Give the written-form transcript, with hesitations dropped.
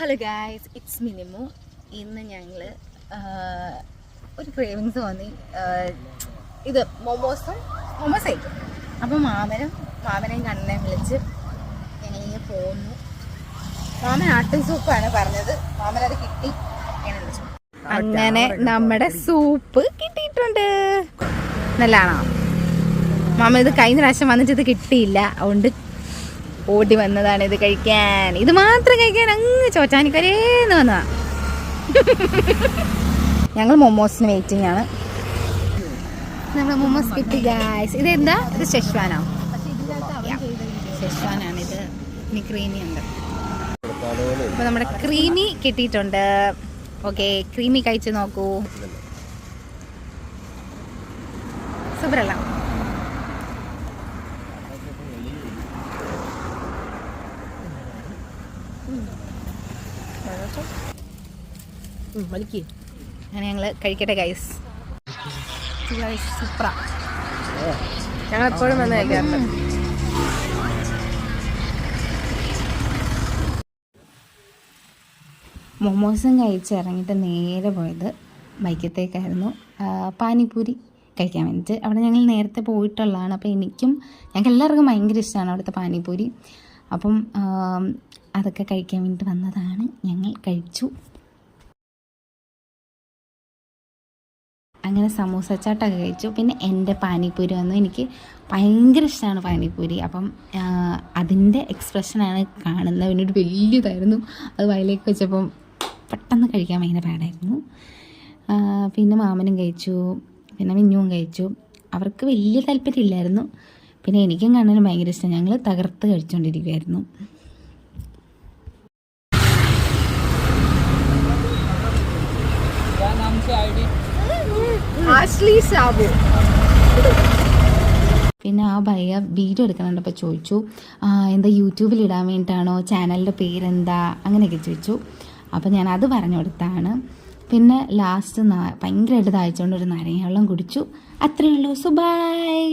Hello guys, it's മിനിമു. ഇന്ന് ഞങ്ങൾ ഒരു ക്രേവിങ്സ് തോന്നി. ഇത് മൊമോസേ. അപ്പം മാമനെയും കണ്ണനെ വിളിച്ച് ഞങ്ങളിങ്ങനെ പോന്നു. മാമൻ ആട്ടിൻ സൂപ്പാണ് പറഞ്ഞത്. മാമനത് കിട്ടി. അങ്ങനെ നമ്മുടെ സൂപ്പ് കിട്ടിയിട്ടുണ്ട്. നല്ലതാണോ? മാമ ഇത് കഴിഞ്ഞ പ്രാവശ്യം വന്നിട്ട് ഇത് കിട്ടിയില്ല, അതുകൊണ്ട് ഓടി വന്നതാണ് ഇത് കഴിക്കാൻ. ഇത് മാത്രം കഴിക്കാൻ അങ്ങ് ചോറ്റാനിക്കരേന്ന് വന്നതാ. ഞങ്ങൾ മൊമോസിന് വെയിറ്റിംഗ് ആണ്. നമ്മുടെ മൊമോസ് കിട്ടി ഗായ്സ്. ഇതെന്താ? ഇത് ഷെഷ്വാനോ? ഷെഷ്വാനാണിത്. ഇനി ക്രീമി ഉണ്ട്. അപ്പോൾ നമ്മുടെ ക്രീമി കിട്ടിയിട്ടുണ്ട്. ഓക്കെ, ക്രീമി കഴിച്ച് നോക്കൂ. സൂപ്പറല്ല? അങ്ങനെ ഞങ്ങൾ കഴിക്കട്ടെ ഗൈസ്. സൂപ്പറാ. ഞങ്ങൾ എപ്പോഴും വന്ന് കഴിക്കാറുണ്ട്. മൊമോസും കഴിച്ച് ഇറങ്ങിയിട്ട് നേരെ പോയത് ബൈക്കത്തേക്കായിരുന്നു പാനിപൂരി കഴിക്കാൻ വേണ്ടിയിട്ട്. അവിടെ ഞങ്ങൾ നേരത്തെ പോയിട്ടുള്ളതാണ്. അപ്പോൾ ഞങ്ങൾക്ക് എല്ലാവർക്കും ഭയങ്കര ഇഷ്ടമാണ് അവിടുത്തെ പാനിപൂരി. അപ്പം അതൊക്കെ കഴിക്കാൻ വേണ്ടിയിട്ട് വന്നതാണ്. ഞങ്ങൾ കഴിച്ചു. അങ്ങനെ സമൂസ ചാട്ടൊക്കെ കഴിച്ചു. പിന്നെ എൻ്റെ പാനിപൂരി വന്നു. എനിക്ക് ഭയങ്കര ഇഷ്ടമാണ് പാനിപൂരി. അപ്പം അതിൻ്റെ എക്സ്പ്രഷനാണ് കാണുന്നത്. പിന്നെ ഒരു വലിയതായിരുന്നു. അത് വയലേക്ക് വെച്ചപ്പം പെട്ടെന്ന് കഴിക്കാൻ ഭയങ്കര പാടായിരുന്നു. പിന്നെ മാമനും കഴിച്ചു, പിന്നെ മിന്നുവും കഴിച്ചു. അവർക്ക് വലിയ താല്പര്യമില്ലായിരുന്നു. പിന്നെ എനിക്കും കണ്ണനും ഭയങ്കര ഇഷ്ടം. ഞങ്ങൾ തകർത്ത് കഴിച്ചുകൊണ്ടിരിക്കുമായിരുന്നു. പിന്നെ ആ ഭയ്യ വീഡിയോ എടുക്കണുണ്ടപ്പോൾ ചോദിച്ചു, എന്താ യൂട്യൂബിൽ ഇടാൻ വേണ്ടിയിട്ടാണോ, ചാനലിൻ്റെ പേരെന്താ, അങ്ങനെയൊക്കെ ചോദിച്ചു. അപ്പോൾ ഞാൻ അത് പറഞ്ഞു കൊടുത്താണ്. പിന്നെ ലാസ്റ്റ് ഭയങ്കരമായിട്ട് ദാഹിച്ചുകൊണ്ട് ഒരു നാരങ്ങ വെള്ളം കുടിച്ചു. അത്രയേ ഉള്ളൂ. So by.